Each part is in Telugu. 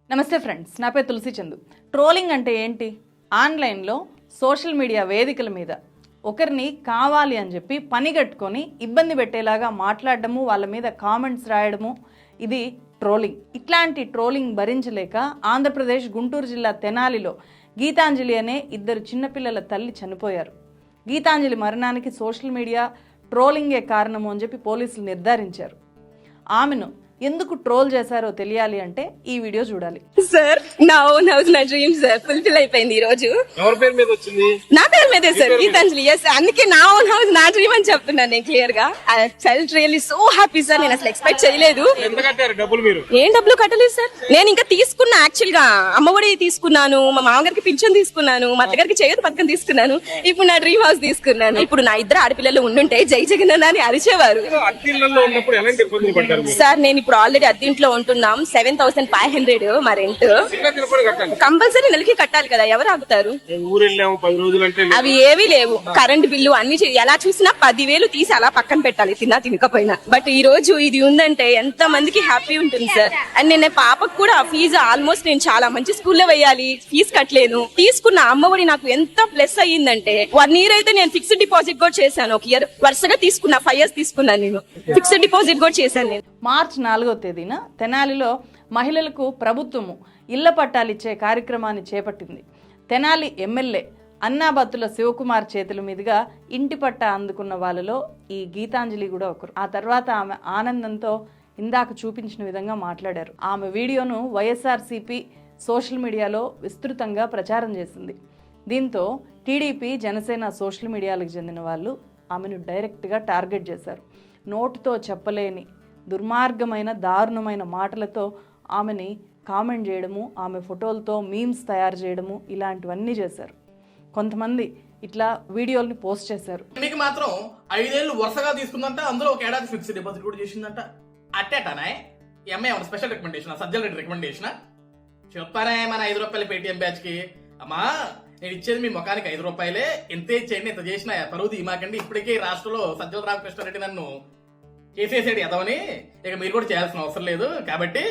నమస్తే ఫ్రెండ్స్, నా పేరు తులసి చందు. ట్రోలింగ్ అంటే ఏంటి? ఆన్లైన్లో సోషల్ మీడియా వేదికల మీద ఒకరిని కావాలి అని చెప్పి పని కట్టుకొని ఇబ్బంది పెట్టేలాగా మాట్లాడడము, వాళ్ళ మీద కామెంట్స్ రాయడము, ఇది ట్రోలింగ్. ఇట్లాంటి ట్రోలింగ్ భరించలేక ఆంధ్రప్రదేశ్ గుంటూరు జిల్లా తెనాలిలో గీతాంజలి అనే ఇద్దరు చిన్నపిల్లల తల్లి చనిపోయారు. గీతాంజలి మరణానికి సోషల్ మీడియా ట్రోలింగే కారణము అని చెప్పి పోలీసులు నిర్ధారించారు. ఆమెను ఎందుకు ట్రోల్ చేశారో తెలియాలి అంటే ఈ వీడియో చూడాలి. సార్ నా ఓన్ హౌస్, నా డ్రీమ్ సార్ ఫుల్ఫిల్ అయిపోయింది ఈ రోజు. ఎవరి పేరు మీద వచ్చింది? నా పేరు మీదే సార్, గీతాంజలి. ఎస్, అందుకే నా ఓన్ హౌస్ నా డ్రీమ్ అని చెప్తున్నాను నేను క్లియర్ గా. I felt really so happy sir. నేను అసలు ఎక్స్పెక్ట్ చేయలేదు. ఎంత కట్టారు డబ్బులు మీరు? ఏం డబ్బులు కట్టలేదు సార్. నేను ఇంకా తీసుకున్నా, యాక్చువల్ గా అమ్మఒడి తీసుకున్నాను, మా మామగారికి పింఛన్ తీసుకున్నాను, మా అత్తగారికి చేయూత పథకం తీసుకున్నాను, ఇప్పుడు నా డ్రీమ్ హౌస్ తీసుకున్నాను. ఇప్పుడు నా ఇద్దరు ఆడపిల్లలు ఉండుంటే జై జగన్ అని అరిచేవారు సార్. నేను ఇప్పుడు ఆల్రెడీ అద్దీంట్లో ఉంటున్నాం. 7,500 మా రెంట్. కంపల్సరీ నెలకి కట్టాలి కదా, ఎవరు ఆగుతారు? అవి ఏవి లేవు. కరెంట్ బిల్లు అన్ని ఎలా చూసినా 10,000 తీసి అలా పక్కన పెట్టాలి, తిన్నా తినకపోయినా. బట్ ఈ రోజు ఇది ఉందంటే ఎంత మందికి హ్యాపీ ఉంటుంది సార్. అండ్ నేను పాపకు కూడా ఫీజు ఆల్మోస్ట్ నేను చాలా మంచి స్కూల్లో వేయాలి, ఫీజు కట్టలేను. తీసుకున్న అమ్మఒడి నాకు ఎంత ప్లస్ అయ్యిందంటే 1 year అయితే నేను ఫిక్స్డ్ డిపాజిట్ కూడా చేశాను. 1 year వరుసగా తీసుకున్నా, 5 years తీసుకున్నాను. నేను ఫిక్స్డ్ డిపాజిట్ కూడా చేశాను. నేను మార్చి 4వ తేదీన తెనాలిలో మహిళలకు ప్రభుత్వము ఇళ్ల పట్టాలు ఇచ్చే కార్యక్రమాన్ని చేపట్టింది. తెనాలి ఎమ్మెల్యే అన్నాబత్తుల శివకుమార్ చేతుల మీదుగా ఇంటి పట్టా అందుకున్న వాళ్ళలో ఈ గీతాంజలి కూడా ఒకరు. ఆ తర్వాత ఆమె ఆనందంతో ఇందాక చూపించిన విధంగా మాట్లాడారు. ఆమె వీడియోను వైఎస్ఆర్సీపీ సోషల్ మీడియాలో విస్తృతంగా ప్రచారం చేసింది. దీంతో టీడీపీ, జనసేన సోషల్ మీడియాలకు చెందిన వాళ్ళు ఆమెను డైరెక్ట్గా టార్గెట్ చేశారు. నోటితో చెప్పలేని దుర్మార్గమైన, దారుణమైన మాటలతో ఆమెని కామెంట్ చేయడము, ఆమె ఫోటోలతో మీమ్స్ తయారు చేయడము, ఇలాంటివన్నీ చేశారు. కొంతమంది ఇట్లా వీడియోల్ని పోస్ట్ చేశారు. మీకు మాత్రం 5 ఏళ్ళు వరుసగా తీసుకుందంట, అందులో ఒక ఏడాది ఫిక్స్డ్ డిపాజిట్ కూడా చేసిందంట. అట్టేటానా ఈ అమ్మాయి ఏమన్నా special recommendation, Sajjala Reddy recommendation చెప్పారా? మన 5 రూపాయల పేటిఎం బ్యాచ్ కి అమ్మా నేను ఇచ్చేది మీ ముఖానికి 5 రూపాయలే, ఎంత ఇచ్చేయండి, ఎంత చేసినా పరువు తీమాకండి. ఇప్పటికే రాష్ట్రంలో సజ్జల రామకృష్ణారెడ్డి నన్ను చేసేసాడు ఎదవని, ఇక మీరు కూడా చేయాల్సిన అవసరం లేదు, కాబట్టి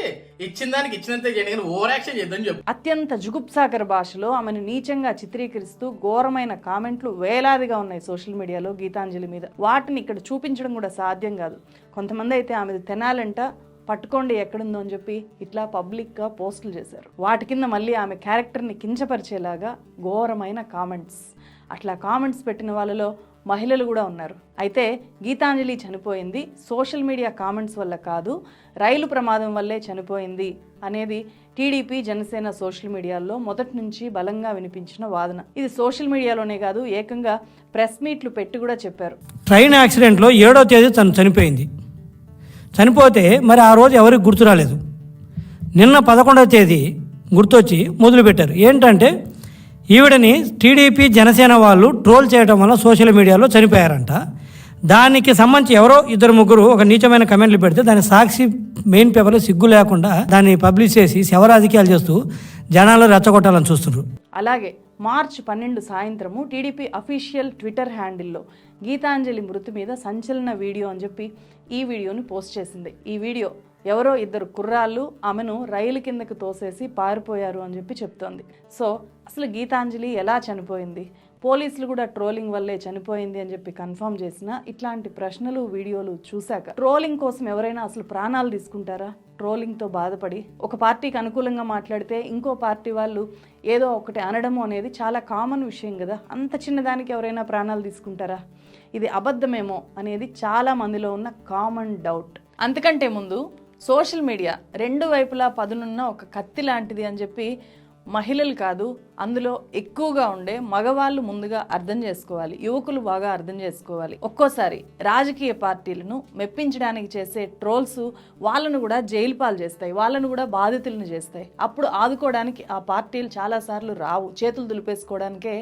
ఇచ్చిన దానికి ఇచ్చినంతే చేయండి, కానీ ఓవర్ యాక్షన్ చేద్దని చెప్పు. అత్యంత జుగుప్సాకర భాషలో ఆమెను నీచంగా చిత్రీకరిస్తూ ఘోరమైన కామెంట్లు వేలాదిగా ఉన్నాయి సోషల్ మీడియాలో గీతాంజలి మీద. వాటిని ఇక్కడ చూపించడం కూడా సాధ్యం కాదు. కొంతమంది అయితే ఆమె తెనాలంట, పట్టుకోండి ఎక్కడుందో అని చెప్పి ఇట్లా పబ్లిక్గా పోస్టులు చేశారు. వాటి కింద మళ్ళీ ఆమె క్యారెక్టర్ని కించపరిచేలాగా ఘోరమైన కామెంట్స్. అట్లా కామెంట్స్ పెట్టిన వాళ్ళలో మహిళలు కూడా ఉన్నారు. అయితే గీతాంజలి చనిపోయింది సోషల్ మీడియా కామెంట్స్ వల్ల కాదు, రైలు ప్రమాదం వల్లే చనిపోయింది అనేది టీడీపీ, జనసేన సోషల్ మీడియాలో మొదటి నుంచి బలంగా వినిపించిన వాదన. ఇది సోషల్ మీడియాలోనే కాదు, ఏకంగా ప్రెస్ మీట్లు పెట్టి కూడా చెప్పారు. ట్రైన్ యాక్సిడెంట్లో 7వ తేదీ తను చనిపోయింది. చనిపోతే మరి ఆ రోజు ఎవరికి గుర్తు రాలేదు. నిన్న 11వ తేదీ గుర్తొచ్చి మొదలుపెట్టారు. ఏంటంటే ఈవిడని టీడీపీ, జనసేన వాళ్ళు ట్రోల్ చేయడం వల్ల సోషల్ మీడియాలో చనిపోయారంట. దానికి సంబంధించి ఎవరో 2-3 ఒక నీచమైన కమెంట్లు పెడితే దాని సాక్షి మెయిన్ పేపర్లో సిగ్గు లేకుండా దాన్ని పబ్లిష్ చేసి శవరాజకీయాలు చేస్తూ జనాలు రెచ్చగొట్టాలని చూస్తున్నారు. అలాగే మార్చి 12 సాయంత్రము టీడీపీ అఫీషియల్ ట్విట్టర్ హ్యాండిల్లో గీతాంజలి మృతి మీద సంచలన వీడియో అని చెప్పి ఈ వీడియోని పోస్ట్ చేసింది. ఈ వీడియో ఎవరో 2 కుర్రాళ్ళు ఆమెను రైలు కిందకు తోసేసి పారిపోయారు అని చెప్పి చెప్తోంది. సో అసలు గీతాంజలి ఎలా చనిపోయింది? పోలీసులు కూడా ట్రోలింగ్ వల్లే చనిపోయింది అని చెప్పి కన్ఫర్మ్ చేసిన ఇట్లాంటి ప్రశ్నలు, వీడియోలు చూశాక ట్రోలింగ్ కోసం ఎవరైనా అసలు ప్రాణాలు తీసుకుంటారా? ట్రోలింగ్తో బాధపడి ఒక పార్టీకి అనుకూలంగా మాట్లాడితే ఇంకో పార్టీ వాళ్ళు ఏదో ఒకటి అనడము అనేది చాలా కామన్ విషయం కదా. అంత చిన్నదానికి ఎవరైనా ప్రాణాలు తీసుకుంటారా? ఇది అబద్ధమేమో అనేది చాలా మందిలో ఉన్న కామన్ డౌట్. అంతకంటే ముందు సోషల్ మీడియా 2 వైపులా పదునున్న ఒక కత్తి లాంటిది అని చెప్పి మహిళలు కాదు, అందులో ఎక్కువగా ఉండే మగవాళ్ళు ముందుగా అర్థం చేసుకోవాలి, యువకులు బాగా అర్థం చేసుకోవాలి. ఒక్కోసారి రాజకీయ పార్టీలను మెప్పించడానికి చేసే ట్రోల్స్ వాళ్ళను కూడా జైలు పాలు చేస్తాయి, వాళ్ళను కూడా బాధితులను చేస్తాయి. అప్పుడు ఆదుకోవడానికి ఆ పార్టీలు చాలాసార్లు రావు, చేతులు దులిపేసుకోవడానికే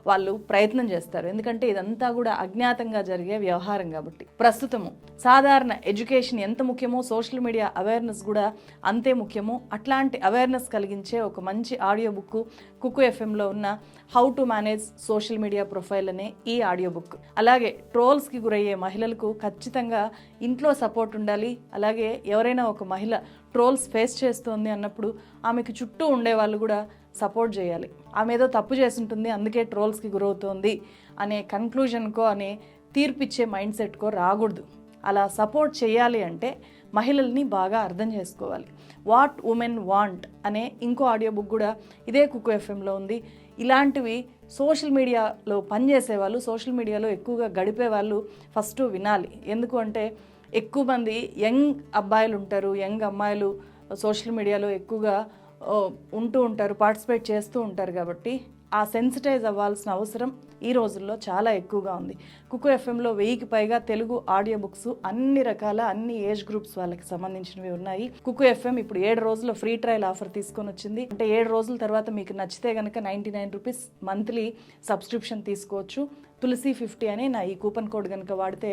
వాళ్ళు ప్రయత్నం చేస్తారు. ఎందుకంటే ఇదంతా కూడా అజ్ఞాతంగా జరిగే వ్యవహారం కాబట్టి. ప్రస్తుతము సాధారణ ఎడ్యుకేషన్ ఎంత ముఖ్యమో సోషల్ మీడియా అవేర్నెస్ కూడా అంతే ముఖ్యము. అట్లాంటి అవేర్నెస్ కలిగించే ఒక మంచి ఆడియో బుక్ కుకు ఎఫ్ఎంలో ఉన్న how to manage social media profile అనే ఈ ఆడియో బుక్. అలాగే ట్రోల్స్కి గురయ్యే మహిళలకు ఖచ్చితంగా ఇంట్లో సపోర్ట్ ఉండాలి. అలాగే ఎవరైనా ఒక మహిళ ట్రోల్స్ ఫేస్ చేస్తోంది అన్నప్పుడు ఆమెకు చుట్టూ ఉండే వాళ్ళు కూడా సపోర్ట్ చేయాలి. ఆమె ఏదో తప్పు చేస్తుంటుంది అందుకే ట్రోల్స్కి గురవుతోంది అనే కన్క్లూజన్కో అనే తీర్పిచ్చే మైండ్ సెట్కో రాకూడదు. అలా సపోర్ట్ చేయాలి అంటే మహిళల్ని బాగా అర్థం చేసుకోవాలి. వాట్ ఉమెన్ వాంట్ అనే ఇంకో ఆడియో బుక్ కూడా ఇదే కుక్కు ఎఫ్ఎంలో ఉంది. ఇలాంటివి సోషల్ మీడియాలో పనిచేసేవాళ్ళు, సోషల్ మీడియాలో ఎక్కువగా గడిపే వాళ్ళు ఫస్ట్ వినాలి. ఎందుకు అంటే ఎక్కువ మంది యంగ్ అబ్బాయిలు ఉంటారు, యంగ్ అమ్మాయిలు సోషల్ మీడియాలో ఎక్కువగా ఉంటూ ఉంటారు, పార్టిసిపేట్ చేస్తూ ఉంటారు. కాబట్టి ఆ సెన్సిటైజ్ అవ్వాల్సిన అవసరం ఈ రోజుల్లో చాలా ఎక్కువగా ఉంది. కుక్కు ఎఫ్ఎంలో 1000కి పైగా తెలుగు ఆడియో బుక్స్ అన్ని రకాల అన్ని ఏజ్ గ్రూప్స్ వాళ్ళకి సంబంధించినవి ఉన్నాయి. కుక్కు ఎఫ్ఎం ఇప్పుడు 7 రోజుల ఫ్రీ ట్రయల్ ఆఫర్ తీసుకొని వచ్చింది. అంటే 7 రోజుల తర్వాత మీకు నచ్చితే కనుక 99 రూపీస్ మంత్లీ సబ్స్క్రిప్షన్ తీసుకోవచ్చు. తులసి 50 అని నా ఈ కూపన్ కోడ్ కనుక వాడితే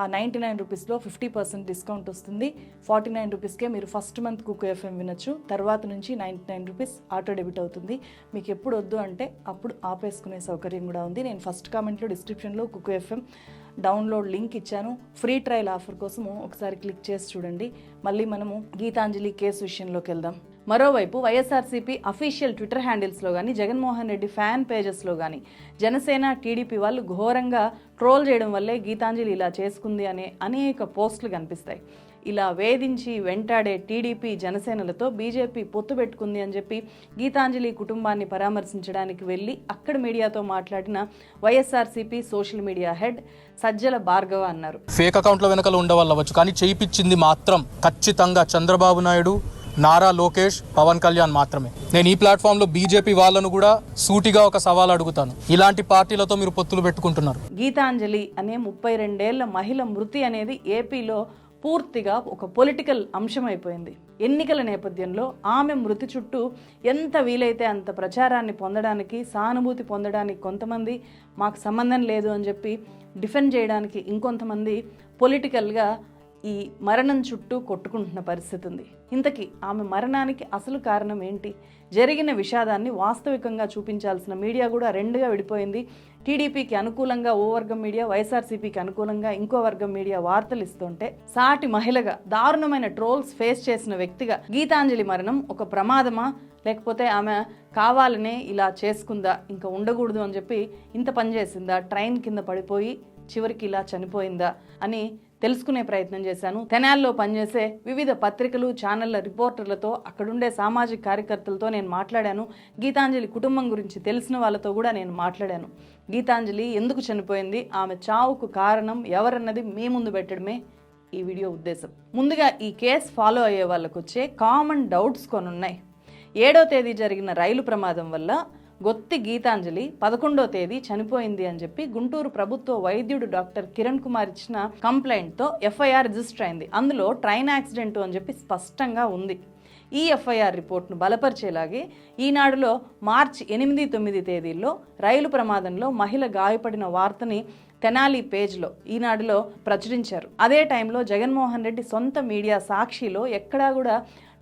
ఆ 99 రూపీస్లో 50% డిస్కౌంట్ వస్తుంది. 49 రూపీస్కే మీరు ఫస్ట్ మంత్ కుక్కు ఎఫ్ఎం వినొచ్చు. తర్వాత నుంచి 99 రూపీస్ ఆటో డెబిట్ అవుతుంది. మీకు ఎప్పుడు వద్దు అంటే అప్పుడు ఆపేసుకునే సౌకర్యం కూడా ఉంది. నేను ఫస్ట్ కామెంట్లో డిస్క్రిప్షన్లో కుక్కు ఎఫ్ఎం డౌన్లోడ్ లింక్ ఇచ్చాను. ఫ్రీ ట్రయల్ ఆఫర్ కోసము ఒకసారి క్లిక్ చేసి చూడండి. మళ్ళీ మనము గీతాంజలి కేసు విషయంలోకి వెళ్దాం. మరోవైపు వైఎస్ఆర్సీపీ అఫీషియల్ ట్విట్టర్ హ్యాండిల్స్లో కానీ, జగన్మోహన్ రెడ్డి ఫ్యాన్ పేజెస్లో కానీ జనసేన, టీడీపీ వాళ్ళు ఘోరంగా ట్రోల్ చేయడం వల్లే గీతాంజలి ఇలా చేసుకుంది అనే అనేక పోస్టులు కనిపిస్తాయి. ఇలా వేధించి వెంటాడే టీడీపీ, జనసేనలతో బీజేపీ పొత్తు పెట్టుకుంది అని చెప్పి గీతాంజలి కుటుంబాన్ని పరామర్శించడానికి వెళ్ళి అక్కడ మీడియాతో మాట్లాడిన YSRCP social media head Sajjala Bhargava అన్నారు, ఫేక్ అకౌంట్ల వెనకాల ఉండవల్లవచ్చు, కానీ చేయించింది మాత్రం ఖచ్చితంగా చంద్రబాబు నాయుడు, నారా లోకేష్, పవన్ కళ్యాణ్ మాత్రమే. నేను ఈ ప్లాట్ఫామ్లో బీజేపీ వాళ్ళను కూడా సూటిగా ఒక సవాల్ అడుగుతాను. ఇలాంటి పార్టీలతో మీరు పొత్తులు పెట్టుకుంటున్నారు. గీతాంజలి అనే 32 ఏళ్ల మహిళ మృతి అనేది ఏపీలో పూర్తిగా ఒక పొలిటికల్ అంశం అయిపోయింది. ఎన్నికల నేపథ్యంలో ఆమె మృతి చుట్టూ ఎంత వీలైతే అంత ప్రచారాన్ని పొందడానికి, సానుభూతి పొందడానికి కొంతమంది, మాకు సంబంధం లేదు అని చెప్పి డిఫెండ్ చేయడానికి ఇంకొంతమంది పొలిటికల్గా ఈ మరణం చుట్టూ కొట్టుకుంటున్న పరిస్థితి ఉంది. ఇంతకీ ఆమె మరణానికి అసలు కారణం ఏంటి? జరిగిన విషాదాన్ని వాస్తవికంగా చూపించాల్సిన మీడియా కూడా రెండుగా విడిపోయింది. టీడీపీకి అనుకూలంగా ఓ వర్గం మీడియా, వైఎస్ఆర్సీపీకి అనుకూలంగా ఇంకో వర్గం మీడియా వార్తలు ఇస్తుంటే, సాటి మహిళగా దారుణమైన ట్రోల్స్ ఫేస్ చేసిన వ్యక్తిగా గీతాంజలి మరణం ఒక ప్రమాదమా, లేకపోతే ఆమె కావాలనే ఇలా చేసుకుందా, ఇంకా ఉండకూడదు అని చెప్పి ఇంత పని చేసిందా, ట్రైన్ కింద పడిపోయి చివరికి ఇలా చనిపోయిందా అని తెలుసుకునే ప్రయత్నం చేశాను. తెనాల్లో పనిచేసే వివిధ పత్రికలు, ఛానళ్ల రిపోర్టర్లతో, అక్కడుండే సామాజిక కార్యకర్తలతో నేను మాట్లాడాను. గీతాంజలి కుటుంబం గురించి తెలిసిన వాళ్ళతో కూడా నేను మాట్లాడాను. గీతాంజలి ఎందుకు చనిపోయింది, ఆమె చావుకు కారణం ఎవరన్నది మీ ముందు పెట్టడమే ఈ వీడియో ఉద్దేశం. ముందుగా ఈ కేసు ఫాలో అయ్యే వాళ్ళకు వచ్చే కామన్ డౌట్స్ కొన్ని ఉన్నాయి. 7వ తేదీ జరిగిన రైలు ప్రమాదం వల్ల గొత్తి గీతాంజలి 11వ తేదీ చనిపోయింది అని చెప్పి గుంటూరు ప్రభుత్వ వైద్యుడు డాక్టర్ కిరణ్ కుమార్ ఇచ్చిన కంప్లైంట్తో ఎఫ్ఐఆర్ రిజిస్టర్ అయింది. అందులో ట్రైన్ యాక్సిడెంట్ అని చెప్పి స్పష్టంగా ఉంది. ఈ ఎఫ్ఐఆర్ రిపోర్ట్ను బలపరిచేలాగే ఈనాడులో మార్చి 8, 9 తేదీల్లో రైలు ప్రమాదంలో మహిళ గాయపడిన వార్తని తెనాలి పేజ్లో, ఈనాడులో ప్రచురించారు. అదే టైంలో జగన్మోహన్ రెడ్డి సొంత మీడియా సాక్షిలో ఎక్కడా కూడా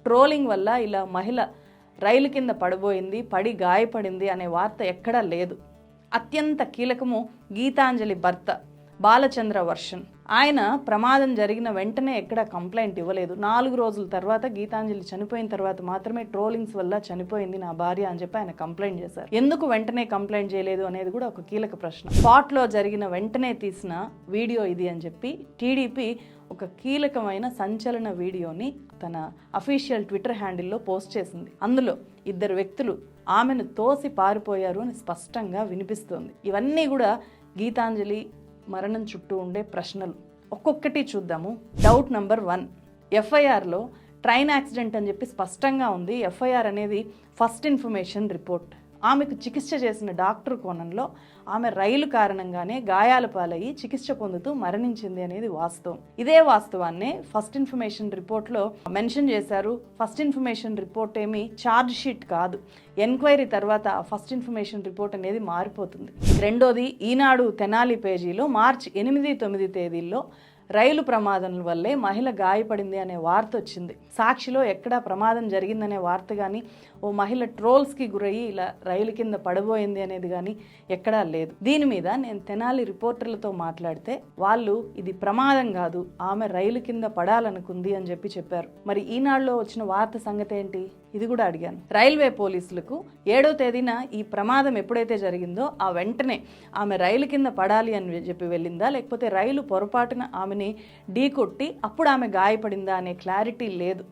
ట్రోలింగ్ వల్ల ఇలా మహిళ రైలు కింద పడిపోయింది, పడి గాయపడింది అనే వార్త ఎక్కడా లేదు. అత్యంత కీలకము గీతాంజలి భర్త బాలచంద్ర వర్షన్. ఆయన ప్రమాదం జరిగిన వెంటనే ఎక్కడా కంప్లైంట్ ఇవ్వలేదు. 4 రోజుల తర్వాత గీతాంజలి చనిపోయిన తర్వాత మాత్రమే ట్రోలింగ్స్ వల్ల చనిపోయింది నా భార్య అని చెప్పి ఆయన కంప్లైంట్ చేశారు. ఎందుకు వెంటనే కంప్లైంట్ చేయలేదు అనేది కూడా ఒక కీలక ప్రశ్న. స్పాట్లో జరిగిన వెంటనే తీసిన వీడియో ఇది అని చెప్పి టీడీపీ ఒక కీలకమైన సంచలన వీడియోని తన అఫీషియల్ ట్విట్టర్ హ్యాండిల్లో పోస్ట్ చేసింది. అందులో 2 వ్యక్తులు ఆమెను తోసి పారిపోయారు అని స్పష్టంగా వినిపిస్తోంది. ఇవన్నీ కూడా గీతాంజలి మరణం చుట్టూ ఉండే ప్రశ్నలు. ఒక్కొక్కటి చూద్దాము. డౌట్ నెంబర్ 1, ఎఫ్ఐఆర్లో ట్రైన్ యాక్సిడెంట్ అని చెప్పి స్పష్టంగా ఉంది. ఎఫ్ఐఆర్ అనేది ఫస్ట్ ఇన్ఫర్మేషన్ రిపోర్ట్. ఆమెకు చికిత్స చేసిన డాక్టర్ కోణంలో ఆమె రైలు కారణంగానే గాయాల పాలయ్యి చికిత్స పొందుతూ మరణించింది అనేది వాస్తవం. ఇదే వాస్తవాన్నే ఫస్ట్ ఇన్ఫర్మేషన్ రిపోర్ట్లో మెన్షన్ చేశారు. ఫస్ట్ ఇన్ఫర్మేషన్ రిపోర్ట్ ఏమి ఛార్జ్ షీట్ కాదు. ఎంక్వైరీ తర్వాత ఫస్ట్ ఇన్ఫర్మేషన్ రిపోర్ట్ అనేది మారిపోతుంది. రెండోది, ఈనాడు తెనాలి పేజీలో మార్చి 8, 9 తేదీల్లో రైలు ప్రమాదం వల్లే మహిళ గాయపడింది అనే వార్త వచ్చింది. సాక్షిలో ఎక్కడా ప్రమాదం జరిగిందనే వార్త కానీ, ఓ మహిళ ట్రోల్స్కి గురయ్యి ఇలా రైలు కింద పడబోయింది అనేది కానీ ఎక్కడా లేదు. దీని మీద నేను తెనాలి రిపోర్టర్లతో మాట్లాడితే వాళ్ళు ఇది ప్రమాదం కాదు, ఆమె రైలు కింద పడాలనుకుంది అని చెప్పారు. మరి ఈనాడులో వచ్చిన వార్త సంగతి ఏంటి, ఇది కూడా అడిగాను. రైల్వే పోలీసులకు 7వ తేదీన ఈ ప్రమాదం ఎప్పుడైతే జరిగిందో ఆ వెంటనే ఆమె రైలు కింద పడాలి అని చెప్పి వెళ్ళిందా, లేకపోతే రైలు పొరపాటున ఆమెని ఢీకొట్టి అప్పుడు ఆమె గాయపడిందా అనే క్లారిటీ లేదు.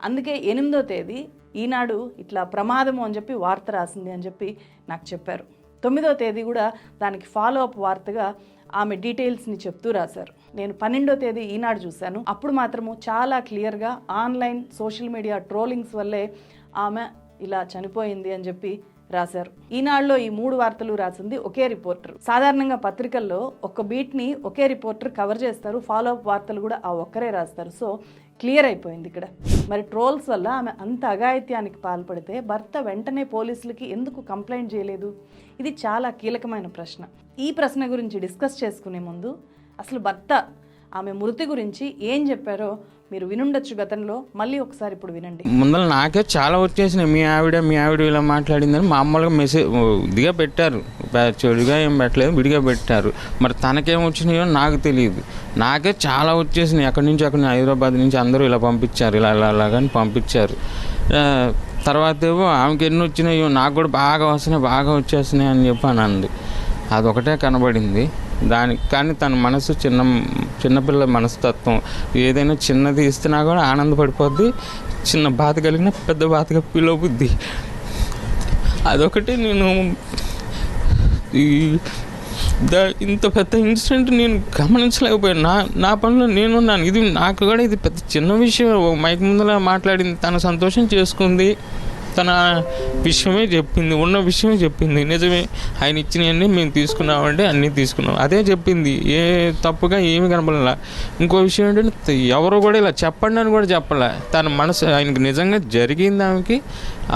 అందుకే 8వ తేదీ ఈనాడు ఇట్లా ప్రమాదము అని చెప్పి వార్త రాసింది అని చెప్పి నాకు చెప్పారు. 9వ తేదీ కూడా దానికి ఫాలో అప్ వార్తగా ఆమె డీటెయిల్స్ని చెప్తూ రాశారు. నేను 12వ తేదీ ఈనాడు చూశాను. అప్పుడు మాత్రము చాలా క్లియర్గా ఆన్లైన్ సోషల్ మీడియా ట్రోలింగ్స్ వల్లే ఆమె ఇలా చనిపోయింది అని చెప్పి రాశారు. ఈనాడులో ఈ 3 వార్తలు రాసింది ఒకే రిపోర్టర్. సాధారణంగా పత్రికల్లో ఒక బీట్ని ఒకే రిపోర్టర్ కవర్ చేస్తారు, ఫాలో అప్ వార్తలు కూడా ఆ ఒక్కరే రాస్తారు. సో క్లియర్ అయిపోయింది ఇక్కడ. మరి ట్రోల్స్ వల్ల ఆమె అంత అఘాయిత్యానికి పాల్పడితే భర్త వెంటనే పోలీసులకి ఎందుకు కంప్లైంట్ చేయలేదు? ఇది చాలా కీలకమైన ప్రశ్న. ఈ ప్రశ్న గురించి డిస్కస్ చేసుకునే ముందు అసలు భర్త ఆమె మృతి గురించి ఏం చెప్పారో మీరు వినుండొచ్చు గతంలో, మళ్ళీ ఒకసారి ఇప్పుడు వినండి. ముందర నాకే చాలా వచ్చేసినాయి, మీ ఆవిడ ఇలా మాట్లాడిందని మామూలుగా మెసేజ్ ఇదిగా పెట్టారు, చెడుగా ఏం పెట్టలేదు, విడిగా పెట్టారు. మరి తనకేం వచ్చినాయో నాకు తెలియదు. నాకే చాలా వచ్చేసినాయి, అక్కడి నుంచి హైదరాబాద్ నుంచి అందరూ ఇలా పంపించారు, ఇలాగని పంపించారు. తర్వాత ఏమో ఆమెకి ఎన్ని వచ్చినాయో నాకు కూడా బాగా వచ్చేసినాయి అని చెప్పి అని అంది. అదొకటే కనబడింది దానికి. కానీ తన మనసు చిన్నపిల్ల మనస్తత్వం, ఏదైనా చిన్నది ఇస్తున్నా కూడా ఆనందపడిపోద్ది, చిన్న బాధ కలిగిన పెద్ద బాధగా ఫీల్ అవుద్ది. అదొకటి నేను ఇంత పెద్ద ఇన్సిడెంట్ నేను గమనించలేకపోయాను. నా పనిలో నేనున్నాను. ఇది నాకు కూడా ఇది పెద్ద చిన్న విషయం. మైక్ ముందర మాట్లాడింది, తన సంతోషం చేసుకుంది, తన విషయమే చెప్పింది, ఉన్న విషయమే చెప్పింది. నిజమే, ఆయన ఇచ్చినవన్నీ మేము తీసుకున్నామంటే అన్నీ తీసుకున్నాం, అదే చెప్పింది. ఏ తప్పుగా ఏమి కనపడలే. ఇంకో విషయం ఏంటంటే ఎవరు కూడా ఇలా చెప్పండి అని కూడా చెప్పలే. తన మనసు ఆయనకి నిజంగా జరిగింది,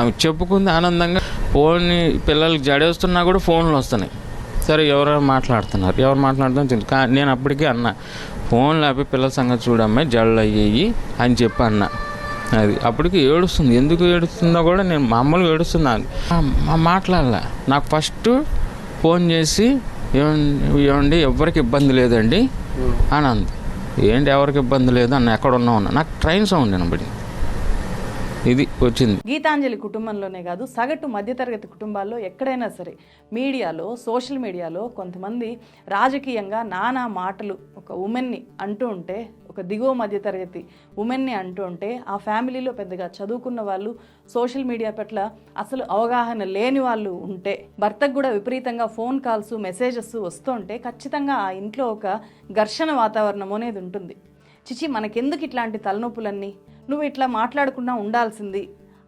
ఆమె చెప్పుకుంది ఆనందంగా. ఫోన్ పిల్లలకి జడేస్తున్నా కూడా ఫోన్లు వస్తున్నాయి. సరే ఎవరు మాట్లాడుతున్నారు తెలుసు. నేను అప్పటికే అన్నా, ఫోన్ లేపి పిల్లల సంగతి చూడమ్మాయి, జడలు అయ్యాయి అని చెప్పి అన్నా. అది అప్పటికి ఏడుస్తుంది. ఎందుకు ఏడుస్తుందో కూడా నేను మామూలుగా ఏడుస్తున్నాను, మాట్లాడలే. నాకు ఫస్ట్ ఫోన్ చేసి ఏమండి ఎవరికి ఇబ్బంది లేదండి అని అంది. ఏంటి ఎవరికి ఇబ్బంది లేదు అన్న, ఎక్కడ ఉన్నా నాకు ట్రైన్ సౌండ్ వినబడి ఇది వచ్చింది. గీతాంజలి కుటుంబంలోనే కాదు, సగటు మధ్యతరగతి కుటుంబాల్లో ఎక్కడైనా సరే మీడియాలో, సోషల్ మీడియాలో కొంతమంది రాజకీయంగా నానా మాటలు ఒక ఉమెన్ని అంటూ ఉంటే, ఒక దిగువ మధ్యతరగతి ఉమెన్ని అంటూ ఉంటే, ఆ ఫ్యామిలీలో పెద్దగా చదువుకున్న వాళ్ళు, సోషల్ మీడియా పట్ల అసలు అవగాహన లేని వాళ్ళు ఉంటే, భర్తకు కూడా విపరీతంగా ఫోన్ కాల్స్, మెసేజెస్ వస్తుంటే ఖచ్చితంగా ఆ ఇంట్లో ఒక ఘర్షణ వాతావరణం అనేది ఉంటుంది. చిచి మనకెందుకు ఇట్లాంటి తలనొప్పులన్నీ, నువ్వు ఇట్లా మాట్లాడకుండా ఉండాల్సింది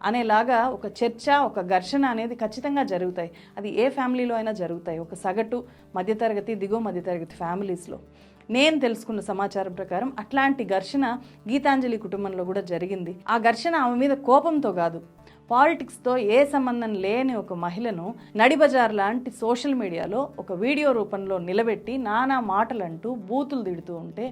అనేలాగా ఒక చర్చ, ఒక ఘర్షణ అనేది ఖచ్చితంగా జరుగుతాయి. అది ఏ ఫ్యామిలీలో అయినా జరుగుతాయి, ఒక సగటు మధ్యతరగతి, దిగువ మధ్యతరగతి ఫ్యామిలీస్లో. నేను తెలుసుకున్న సమాచారం ప్రకారం అట్లాంటి ఘర్షణ గీతాంజలి కుటుంబంలో కూడా జరిగింది. ఆ ఘర్షణ ఆమె మీద కోపంతో కాదు, పాలిటిక్స్తో ఏ సంబంధం లేని ఒక మహిళను నడిబజార్ లాంటి సోషల్ మీడియాలో ఒక వీడియో రూపంలో నిలబెట్టి నానా మాటలంటూ బూతులు తిడుతూ ఉంటే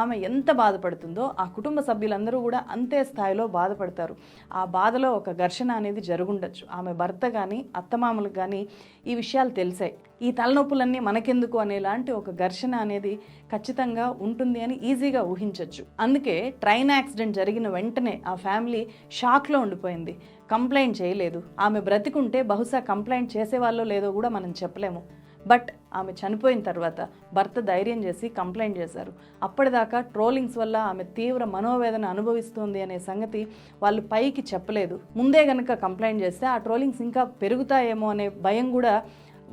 ఆమె ఎంత బాధపడుతుందో ఆ కుటుంబ సభ్యులందరూ కూడా అంతే స్థాయిలో బాధపడతారు. ఆ బాధలో ఒక ఘర్షణ అనేది జరుగుండొచ్చు. ఆమె భర్త కానీ అత్తమామలకు కానీ ఈ విషయాలు తెలిసాయి. ఈ తలనొప్పులన్నీ మనకెందుకు అనేలాంటి ఒక ఘర్షణ అనేది ఖచ్చితంగా ఉంటుంది అని ఈజీగా ఊహించవచ్చు. అందుకే ట్రైన్ యాక్సిడెంట్ జరిగిన వెంటనే ఆ ఫ్యామిలీ షాక్లో ఉండిపోయింది, కంప్లైంట్ చేయలేదు. ఆమె బ్రతికుంటే బహుశా కంప్లైంట్ చేసేవాళ్ళో లేదో కూడా మనం చెప్పలేము. బట్ ఆమె చనిపోయిన తర్వాత భర్త ధైర్యం చేసి కంప్లైంట్ చేశారు. అప్పటిదాకా ట్రోలింగ్స్ వల్ల ఆమె తీవ్ర మనోవేదన అనుభవిస్తుంది అనే సంగతి వాళ్ళు పైకి చెప్పలేదు. ముందే గనక కంప్లైంట్ చేస్తే ఆ ట్రోలింగ్స్ ఇంకా పెరుగుతాయేమో అనే భయం కూడా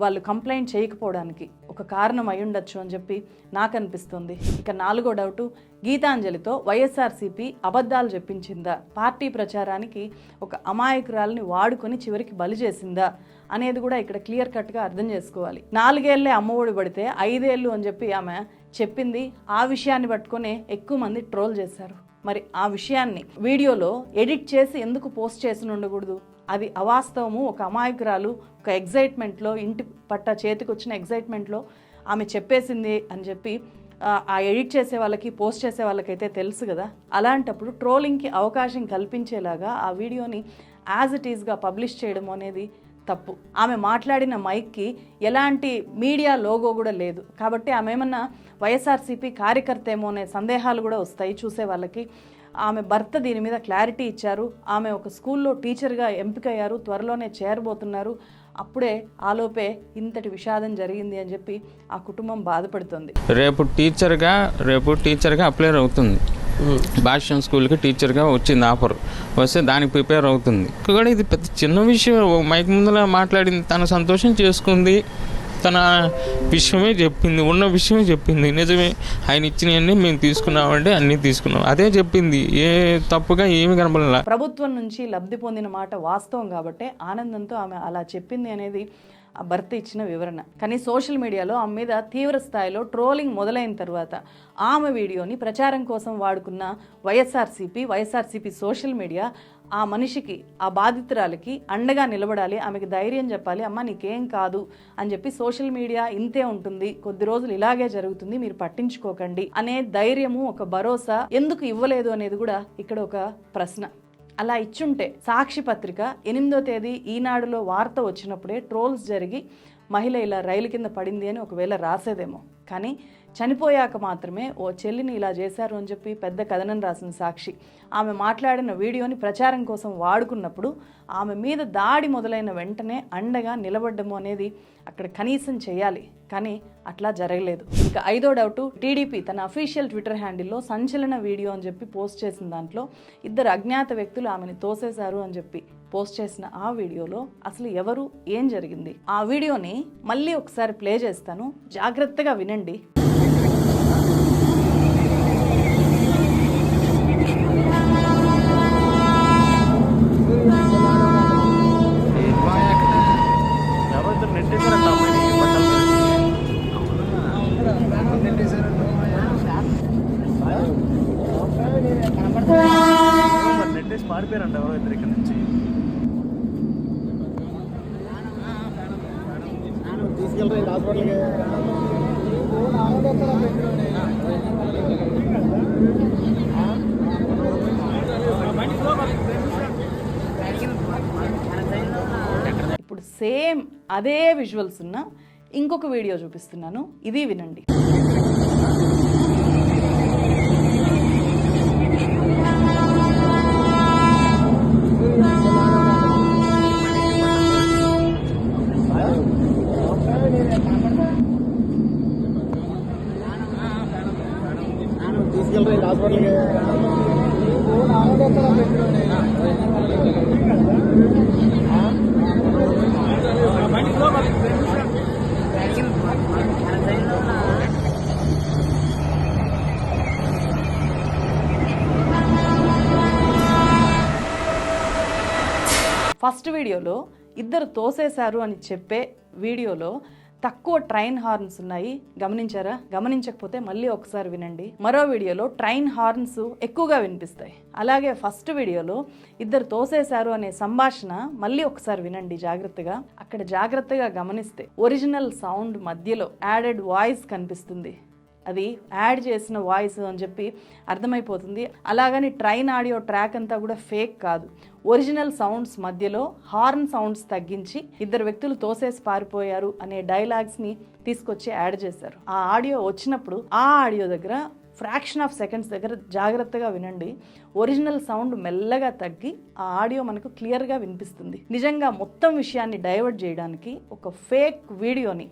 వాళ్ళు కంప్లైంట్ చేయకపోవడానికి ఒక కారణం అయి ఉండొచ్చు అని చెప్పి నాకు అనిపిస్తుంది. ఇక 4వ డౌటు, గీతాంజలితో వైఎస్ఆర్సీపీ అబద్ధాలు చెప్పించిందా, పార్టీ ప్రచారానికి ఒక అమాయకురాలని వాడుకొని చివరికి బలి చేసిందా అనేది కూడా ఇక్కడ క్లియర్ కట్గా అర్థం చేసుకోవాలి. 4 ఏళ్లే అమ్మఒడి పడితే 5 ఏళ్ళు అని చెప్పి ఆమె చెప్పింది. ఆ విషయాన్ని పట్టుకునే ఎక్కువ మంది ట్రోల్ చేశారు. మరి ఆ విషయాన్ని వీడియోలో ఎడిట్ చేసి ఎందుకు పోస్ట్ చేసి ఉండకూడదు? అది అవాస్తవము. ఒక అమాయకురాలు ఒక ఎగ్జైట్మెంట్లో, ఇంటి పట్ట చేతికి వచ్చిన ఎగ్జైట్మెంట్లో ఆమె చెప్పేసింది అని చెప్పి ఆ ఎడిట్ చేసే వాళ్ళకి, పోస్ట్ చేసే వాళ్ళకైతే తెలుసు కదా. అలాంటప్పుడు ట్రోలింగ్కి అవకాశం కల్పించేలాగా ఆ వీడియోని యాజ్ ఇట్ ఈస్గా పబ్లిష్ చేయడం అనేది తప్పు. ఆమె మాట్లాడిన మైక్కి ఎలాంటి మీడియా లోగో కూడా లేదు. కాబట్టి ఆమె ఏమన్నా వైఎస్ఆర్సీపీ కార్యకర్త ఏమో అనే సందేహాలు కూడా వస్తాయి చూసే వాళ్ళకి. ఆమె భర్త దీని మీద క్లారిటీ ఇచ్చారు. ఆమె ఒక స్కూల్లో టీచర్గా ఎంపికయ్యారు, త్వరలోనే చేరబోతున్నారు. అప్పుడే ఆలోపే ఇంతటి విషాదం జరిగింది అని చెప్పి ఆ కుటుంబం బాధపడుతుంది. రేపు టీచర్గా అప్లై అవుతుంది. భాష్యం స్కూల్కి టీచర్గా వచ్చింది ఆఫర్, వస్తే దానికి ప్రిపేర్ అవుతుంది. కూడా ఇది పెద్ద చిన్న విషయం. మైక్ ముందర మాట్లాడింది, తన సంతోషం చేసుకుంది, తన విషయమే చెప్పింది, ఉన్న విషయమే చెప్పింది. నిజమే, ఆయన ఇచ్చినవన్నీ మేము తీసుకున్నామంటే అన్నీ తీసుకున్నాం, అదే చెప్పింది. ఏ తప్పుగా ఏమి కనపడలా. ప్రభుత్వం నుంచి లబ్ధి పొందిన మాట వాస్తవం కాబట్టి ఆనందంతో ఆమె అలా చెప్పింది అనేది ఆ భర్త ఇచ్చిన వివరణ. కానీ సోషల్ మీడియాలో ఆమె మీద తీవ్ర స్థాయిలో ట్రోలింగ్ మొదలైన తర్వాత ఆమె వీడియోని ప్రచారం కోసం వాడుకున్న వైఎస్ఆర్సీపీ సోషల్ మీడియా ఆ మనిషికి, ఆ బాధితురాలకి అండగా నిలబడాలి, ఆమెకి ధైర్యం చెప్పాలి. అమ్మ నీకేం కాదు అని చెప్పి, సోషల్ మీడియా ఇంతే ఉంటుంది, కొద్ది రోజులు ఇలాగే జరుగుతుంది, మీరు పట్టించుకోకండి అనే ధైర్యము, ఒక భరోసా ఎందుకు ఇవ్వలేదు అనేది కూడా ఇక్కడ ఒక ప్రశ్న. అలా ఇచ్చుంటే సాక్షి పత్రిక 8వ తేదీ ఈనాడులో వార్త వచ్చినప్పుడే ట్రోల్స్ జరిగి మహిళ ఇలా రైలు కింద పడింది అని ఒకవేళ రాసేదేమో. కానీ చనిపోయాక మాత్రమే ఓ చెల్లిని ఇలా చేశారు అని చెప్పి పెద్ద కథనం రాసిన సాక్షి ఆమె మాట్లాడిన వీడియోని ప్రచారం కోసం వాడుకున్నప్పుడు ఆమె మీద దాడి మొదలైన వెంటనే అండగా నిలబడ్డము అనేది అక్కడ కనీసం చేయాలి. కానీ అట్లా జరగలేదు. ఇక 5వ డౌట్, టీడీపీ తన అఫీషియల్ ట్విట్టర్ హ్యాండిల్లో సంచలన వీడియో అని చెప్పి పోస్ట్ చేసిన దాంట్లో 2 అజ్ఞాత వ్యక్తులు ఆమెను తోసేశారు అని చెప్పి పోస్ట్ చేసిన ఆ వీడియోలో అసలు ఎవరు, ఏం జరిగింది? ఆ వీడియోని మళ్ళీ ఒకసారి ప్లే చేస్తాను, జాగ్రత్తగా వినండి. పారిపోయారంట ఎవరో ఇద్దరు ఇక్కడ నుంచి. తీసుకెళ్ళి హాస్పిటల్కి. ఇప్పుడు సేమ్ అదే విజువల్స్ ఉన్న ఇంకొక వీడియో చూపిస్తున్నాను, ఇది వినండి. తీసుకెళ్ళి హాస్పిటల్కి. ఫస్ట్ వీడియోలో ఇద్దరు తోసేశారు అని చెప్పే వీడియోలో తక్కువ ట్రైన్ హార్న్స్ ఉన్నాయి, గమనించారా? గమనించకపోతే మళ్ళీ ఒకసారి వినండి. మరో వీడియోలో ట్రైన్ హార్న్స్ ఎక్కువగా వినిపిస్తాయి. అలాగే ఫస్ట్ వీడియోలో ఇద్దరు తోసేశారు అనే సంభాషణ మళ్ళీ ఒకసారి వినండి జాగ్రత్తగా. అక్కడ జాగ్రత్తగా గమనిస్తే ఒరిజినల్ సౌండ్ మధ్యలో యాడెడ్ వాయిస్ కనిపిస్తుంది. అది యాడ్ చేసిన వాయిస్ అని చెప్పి అర్థమైపోతుంది. అలాగని ట్రైన్ ఆడియో ట్రాక్ అంతా కూడా ఫేక్ కాదు. ఒరిజినల్ సౌండ్స్ మధ్యలో హార్న్ సౌండ్స్ తగ్గించి ఇద్దరు వ్యక్తులు తోసేసి పారిపోయారు అనే డైలాగ్స్ని తీసుకొచ్చి యాడ్ చేశారు. ఆ ఆడియో వచ్చినప్పుడు ఆ ఆడియో దగ్గర ఫ్రాక్షన్ ఆఫ్ సెకండ్స్ దగ్గర జాగ్రత్తగా వినండి. ఒరిజినల్ సౌండ్ మెల్లగా తగ్గి ఆ ఆడియో మనకు క్లియర్గా వినిపిస్తుంది. నిజంగా మొత్తం విషయాన్ని డైవర్ట్ చేయడానికి ఒక ఫేక్ వీడియోని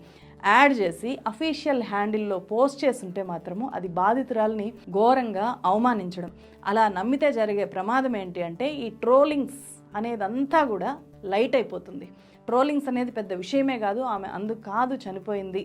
యాడ్ చేసి అఫీషియల్ హ్యాండిల్లో పోస్ట్ చేస్తుంటే మాత్రము అది బాధితురాలని ఘోరంగా అవమానించడం. అలా నమ్మితే జరిగే ప్రమాదం ఏంటి అంటే ఈ ట్రోలింగ్స్ అనేదంతా కూడా లైట్ అయిపోతుంది. ట్రోలింగ్స్ అనేది పెద్ద విషయమే కాదు, ఆమె అందుకు కాదు చనిపోయింది,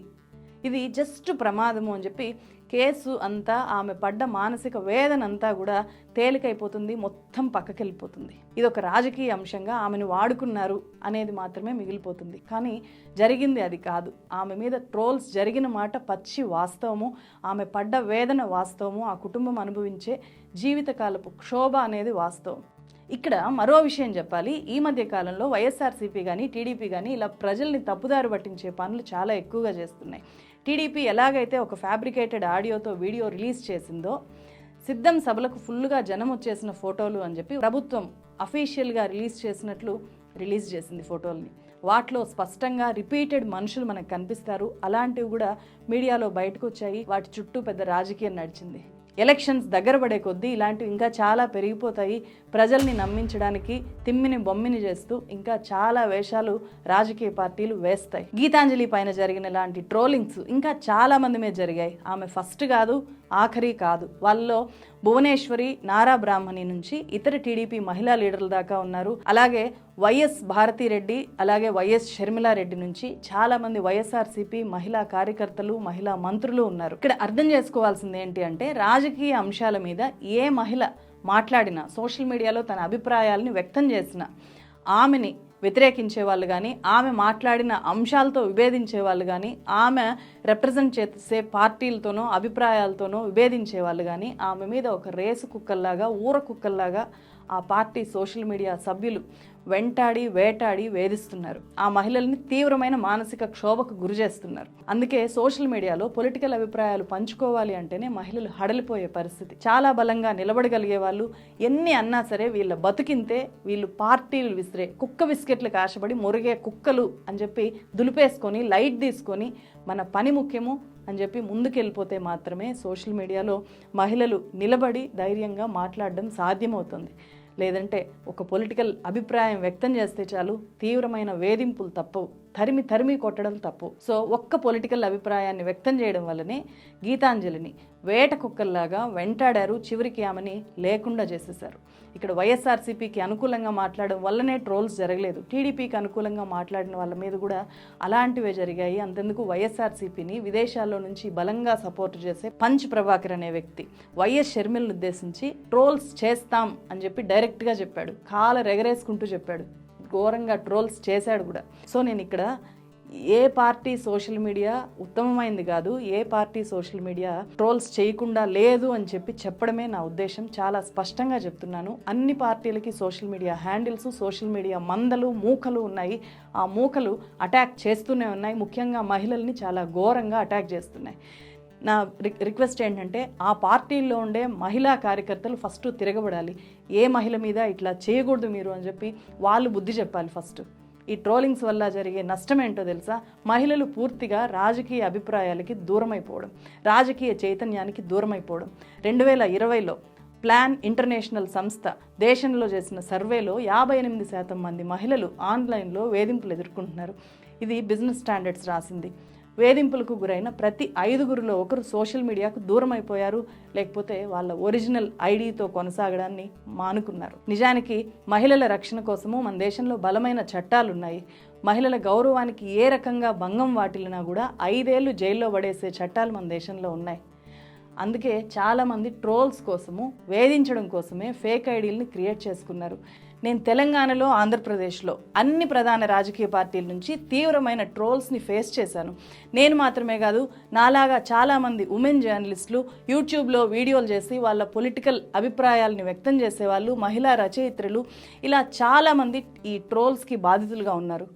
ఇది జస్ట్ ప్రమాదము అని చెప్పి కేసు అంతా, ఆమె పడ్డ మానసిక వేదన అంతా కూడా తేలికైపోతుంది, మొత్తం పక్కకెళ్ళిపోతుంది. ఇది ఒక రాజకీయ అంశంగా ఆమెను వాడుకున్నారు అనేది మాత్రమే మిగిలిపోతుంది. కానీ జరిగింది అది కాదు. ఆమె మీద ట్రోల్స్ జరిగిన మాట పచ్చి వాస్తవము, ఆమె పడ్డ వేదన వాస్తవము, ఆ కుటుంబం అనుభవించే జీవితకాలపు క్షోభ అనేది వాస్తవం. ఇక్కడ మరో విషయం చెప్పాలి. ఈ మధ్య కాలంలో వైఎస్ఆర్సీపీ కానీ టీడీపీ కానీ ఇలా ప్రజల్ని తప్పుదారి పట్టించే పనులు చాలా ఎక్కువగా చేస్తున్నాయి. టీడీపీ ఎలాగైతే ఒక ఫ్యాబ్రికేటెడ్ ఆడియోతో వీడియో రిలీజ్ చేసిందో, సిద్ధం సభలకు ఫుల్గా జనం వచ్చేసిన ఫోటోలు అని చెప్పి ప్రభుత్వం అఫీషియల్గా రిలీజ్ చేసినట్లు రిలీజ్ చేసింది ఫోటోల్ని. వాటిలో స్పష్టంగా రిపీటెడ్ మనుషులు మనకు కనిపిస్తారు. అలాంటివి కూడా మీడియాలో బయటకు వచ్చాయి. వాటి చుట్టూ పెద్ద రాజకీయం నడిచింది. ఎలక్షన్స్ దగ్గర పడే కొద్దీ ఇలాంటివి ఇంకా చాలా పెరిగిపోతాయి. ప్రజల్ని నమ్మించడానికి తిమ్మిని బొమ్మిని చేస్తూ ఇంకా చాలా వేషాలు రాజకీయ పార్టీలు వేస్తాయి. గీతాంజలి పైన జరిగిన ఇలాంటి ట్రోలింగ్స్ ఇంకా చాలా మంది మీద జరిగాయి. ఆమె ఫస్ట్ కాదు, ఆఖరి కాదు. వాళ్ళలో భువనేశ్వరి, నారా బ్రాహ్మణి నుంచి ఇతర టీడీపీ మహిళా లీడర్ల దాకా ఉన్నారు. అలాగే వైఎస్ భారతిరెడ్డి, అలాగే వైఎస్ షర్మిలారెడ్డి నుంచి చాలా మంది వైఎస్ఆర్సీపీ మహిళా కార్యకర్తలు, మహిళా మంత్రులు ఉన్నారు. ఇక్కడ అర్థం చేసుకోవాల్సింది ఏంటి అంటే, రాజకీయ అంశాల మీద ఏ మహిళ మాట్లాడినా, సోషల్ మీడియాలో తన అభిప్రాయాలని వ్యక్తం చేసిన, ఆమెని వ్యతిరేకించే వాళ్ళు కానీ, ఆమె మాట్లాడిన అంశాలతో విభేదించే వాళ్ళు కానీ, ఆమె రిప్రజెంట్ చేసే పార్టీలతోనో అభిప్రాయాలతోనో విభేదించే వాళ్ళు కానీ, ఆమె మీద ఒక రేసు కుక్కల్లాగా, ఊర కుక్కల్లాగా ఆ పార్టీ సోషల్ మీడియా సభ్యులు వెంటాడి వేటాడి వేధిస్తున్నారు. ఆ మహిళల్ని తీవ్రమైన మానసిక క్షోభకు గురి చేస్తున్నారు. అందుకే సోషల్ మీడియాలో పొలిటికల్ అభిప్రాయాలు పంచుకోవాలి అంటేనే మహిళలు హడలిపోయే పరిస్థితి. చాలా బలంగా నిలబడగలిగే వాళ్ళు ఎన్ని అన్నా సరే వీళ్ళ బతుకింతే, వీళ్ళు పార్టీలు విసిరే కుక్క బిస్కెట్లకు ఆశపడి మురిగే కుక్కలు అని చెప్పి దులిపేసుకొని లైట్ తీసుకొని మన పని ముఖ్యము అని చెప్పి ముందుకెళ్ళిపోతే మాత్రమే సోషల్ మీడియాలో మహిళలు నిలబడి ధైర్యంగా మాట్లాడడం సాధ్యమవుతుంది. లేదంటే ఒక పొలిటికల్ అభిప్రాయం వ్యక్తం చేస్తే చాలు, తీవ్రమైన వేధింపులు తప్పవు, తరిమి కొట్టడం తప్పు. సో ఒక్క పొలిటికల్ అభిప్రాయాన్ని వ్యక్తం చేయడం వల్లనే గీతాంజలిని వేట కుక్కల్లాగా వెంటాడారు. చివరికి ఆమెని లేకుండా చేసేశారు. ఇక్కడ వైఎస్ఆర్సీపీకి అనుకూలంగా మాట్లాడడం వల్లనే ట్రోల్స్ జరగలేదు. టీడీపీకి అనుకూలంగా మాట్లాడిన వాళ్ళ మీద కూడా అలాంటివే జరిగాయి. అంతెందుకు విదేశాల్లో నుంచి బలంగా సపోర్ట్ చేసే పంచ్ ప్రభాకర్ అనే వ్యక్తి వైఎస్ షర్మిలను ఉద్దేశించి ట్రోల్స్ చేస్తాం అని చెప్పి డైరెక్ట్గా చెప్పాడు. రెగరేసుకుంటూ చెప్పాడు. ఘోరంగా ట్రోల్స్ చేశాడు కూడా. సో నేను ఇక్కడ ఏ పార్టీ సోషల్ మీడియా ఉత్తమమైంది కాదు, ఏ పార్టీ సోషల్ మీడియా ట్రోల్స్ చేయకుండా లేదు అని చెప్పి చెప్పడమే నా ఉద్దేశం. చాలా స్పష్టంగా చెప్తున్నాను. అన్ని పార్టీలకి social media handles, social media మందలు, మూకలు ఉన్నాయి. ఆ మూకలు అటాక్ చేస్తూనే ఉన్నాయి. ముఖ్యంగా మహిళల్ని చాలా ఘోరంగా అటాక్ చేస్తున్నాయి. నా రిక్వెస్ట్ ఏంటంటే, ఆ పార్టీల్లో ఉండే మహిళా కార్యకర్తలు ఫస్ట్ తిరగబడాలి. ఏ మహిళ మీద ఇట్లా చేయకూడదు మీరు అని చెప్పి వాళ్ళు బుద్ధి చెప్పాలి ఫస్ట్. ఈ ట్రోలింగ్స్ వల్ల జరిగే నష్టం ఏంటో తెలుసా? మహిళలు పూర్తిగా రాజకీయ అభిప్రాయాలకి దూరమైపోవడం, రాజకీయ చైతన్యానికి దూరమైపోవడం. 2020లో ప్లాన్ ఇంటర్నేషనల్ సంస్థ దేశంలో చేసిన సర్వేలో 58% మంది మహిళలు ఆన్లైన్లో వేధింపులు ఎదుర్కొంటున్నారు. ఇది బిజినెస్ స్టాండర్డ్స్ రాసింది. వేధింపులకు గురైన ప్రతి 5గురిలో ఒకరు సోషల్ మీడియాకు దూరం అయిపోయారు, లేకపోతే వాళ్ళ ఒరిజినల్ ఐడితో కొనసాగడాన్ని మానుకున్నారు. నిజానికి మహిళల రక్షణ కోసము మన దేశంలో బలమైన చట్టాలు ఉన్నాయి. మహిళల గౌరవానికి ఏ రకంగా భంగం వాటిల్లినా కూడా 5 ఏళ్ళు జైల్లో పడేసే చట్టాలు మన దేశంలో ఉన్నాయి. అందుకే చాలామంది ట్రోల్స్ కోసము, వేధించడం కోసమే ఫేక్ ఐడీలని క్రియేట్ చేసుకున్నారు. నేను తెలంగాణలో, ఆంధ్రప్రదేశ్లో అన్ని ప్రధాన రాజకీయ పార్టీల నుంచి తీవ్రమైన ట్రోల్స్ని ఫేస్ చేశాను. నేను మాత్రమే కాదు, నాలాగా చాలామంది ఉమెన్ జర్నలిస్టులు యూట్యూబ్లో వీడియోలు చేసి వాళ్ళ పొలిటికల్ అభిప్రాయాలని వ్యక్తం చేసేవాళ్ళు, మహిళా రచయిత్రులు, ఇలా చాలామంది ఈ ట్రోల్స్కి బాధితులుగా ఉన్నారు.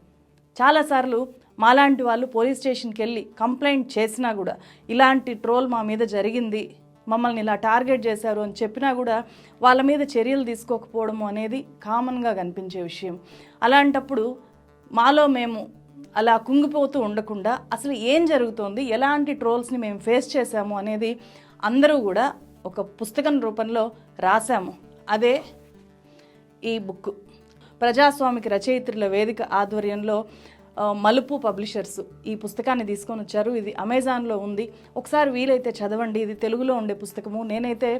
చాలాసార్లు మాలాంటి వాళ్ళు పోలీస్ స్టేషన్కి వెళ్ళి కంప్లైంట్ చేసినా కూడా, ఇలాంటి ట్రోల్ మా మీద జరిగింది, మమ్మల్ని ఇలా టార్గెట్ చేశారు అని చెప్పినా కూడా వాళ్ళ మీద చర్యలు తీసుకోకపోవడం అనేది కామన్గా కనిపించే విషయం. అలాంటప్పుడు మాలో మేము అలా కుంగిపోతూ ఉండకుండా అసలు ఏం జరుగుతోంది, ఎలాంటి ట్రోల్స్ని మేము ఫేస్ చేశాము అనేది అందరూ కూడా ఒక పుస్తకం రూపంలో రాశాము. అదే ఈ బుక్. ప్రజాస్వామిక రచయిత్రుల వేదిక ఆధ్వర్యంలో మలుపు పబ్లిషర్స్ ఈ పుస్తకాన్ని తీసుకొని వచ్చారు. ఇది అమెజాన్లో ఉంది. ఒకసారి వీలైతే చదవండి. ఇది తెలుగులో ఉండే పుస్తకము. నేనైతే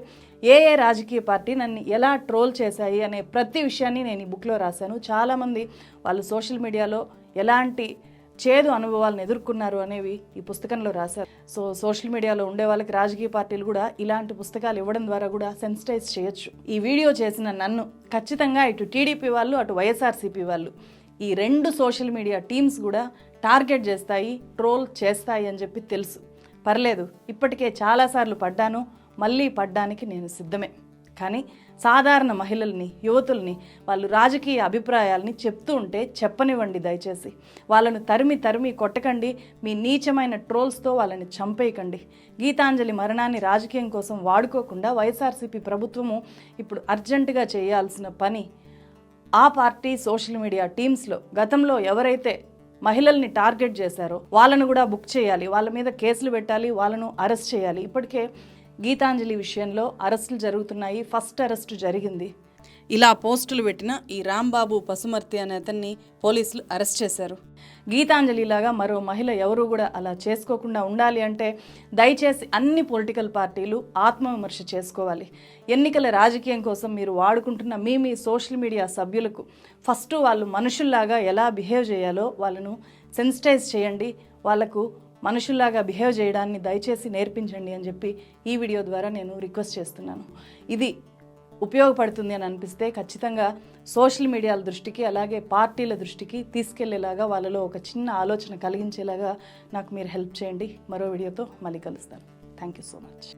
ఏ రాజకీయ పార్టీ నన్ను ఎలా ట్రోల్ చేశాయి అనే ప్రతి విషయాన్ని నేను ఈ బుక్లో రాశాను. చాలామంది వాళ్ళు సోషల్ మీడియాలో ఎలాంటి చేదు అనుభవాలను ఎదుర్కొన్నారు అనేవి ఈ పుస్తకంలో రాశారు. సో సోషల్ మీడియాలో ఉండే వాళ్ళకి రాజకీయ పార్టీలు కూడా ఇలాంటి పుస్తకాలు ఇవ్వడం ద్వారా కూడా సెన్సిటైజ్ చేయొచ్చు. ఈ వీడియో చేసిన నన్ను ఖచ్చితంగా ఇటు టీడీపీ వాళ్ళు, అటు వైఎస్ఆర్సీపీ వాళ్ళు, ఈ 2 సోషల్ మీడియా టీమ్స్ కూడా టార్గెట్ చేస్తాయి, ట్రోల్ చేస్తాయి అని చెప్పి తెలుసు. పర్లేదు, ఇప్పటికే చాలాసార్లు పడ్డాను, మళ్ళీ పడ్డానికి నేను సిద్ధమే. కానీ సాధారణ మహిళల్ని, యువతుల్ని వాళ్ళు రాజకీయ అభిప్రాయాల్ని చెప్తూ ఉంటే చెప్పనివ్వండి దయచేసి. వాళ్ళను తరిమి కొట్టకండి, మీ నీచమైన ట్రోల్స్తో వాళ్ళని చంపేయకండి. గీతాంజలి మరణాన్ని రాజకీయం కోసం వాడుకోకుండా వైఎస్ఆర్సీపీ ప్రభుత్వము ఇప్పుడు అర్జెంటుగా చేయాల్సిన పని ఆ పార్టీ సోషల్ మీడియా టీమ్స్లో గతంలో ఎవరైతే మహిళల్ని టార్గెట్ చేశారో వాళ్ళను కూడా బుక్ చేయాలి, వాళ్ళ మీద కేసులు పెట్టాలి, వాళ్ళను అరెస్ట్ చేయాలి. ఇప్పటికే గీతాంజలి విషయంలో అరెస్టులు జరుగుతున్నాయి. ఫస్ట్ అరెస్టు జరిగింది. ఇలా పోస్టులు పెట్టిన ఈ రాంబాబు పసుమర్తి అనే అతన్ని పోలీసులు అరెస్ట్ చేశారు. గీతాంజలిలాగా మరో మహిళ ఎవరు కూడా అలా చేసుకోకుండా ఉండాలి అంటే దయచేసి అన్ని పొలిటికల్ పార్టీలు ఆత్మవిమర్శ చేసుకోవాలి. ఎన్నికల రాజకీయం కోసం మీరు వాడుకుంటున్న మీ సోషల్ మీడియా సభ్యులకు ఫస్ట్ వాళ్ళు మనుషుల్లాగా ఎలా బిహేవ్ చేయాలో వాళ్ళను సెన్సిటైజ్ చేయండి, వాళ్ళకు మనుషుల్లాగా బిహేవ్ చేయడాన్ని దయచేసి నేర్పించండి అని చెప్పి ఈ వీడియో ద్వారా నేను రిక్వెస్ట్ చేస్తున్నాను. ఇది ఉపయోగపడుతుంది అని అనిపిస్తే ఖచ్చితంగా సోషల్ మీడియాల దృష్టికి అలాగే పార్టీల దృష్టికి తీసుకెళ్లేలాగా వాళ్ళలో ఒక చిన్న ఆలోచన కలిగించేలాగా నాకు మీరు హెల్ప్ చేయండి. మరో వీడియోతో మళ్ళీ కలుస్తాను. Thank you so much.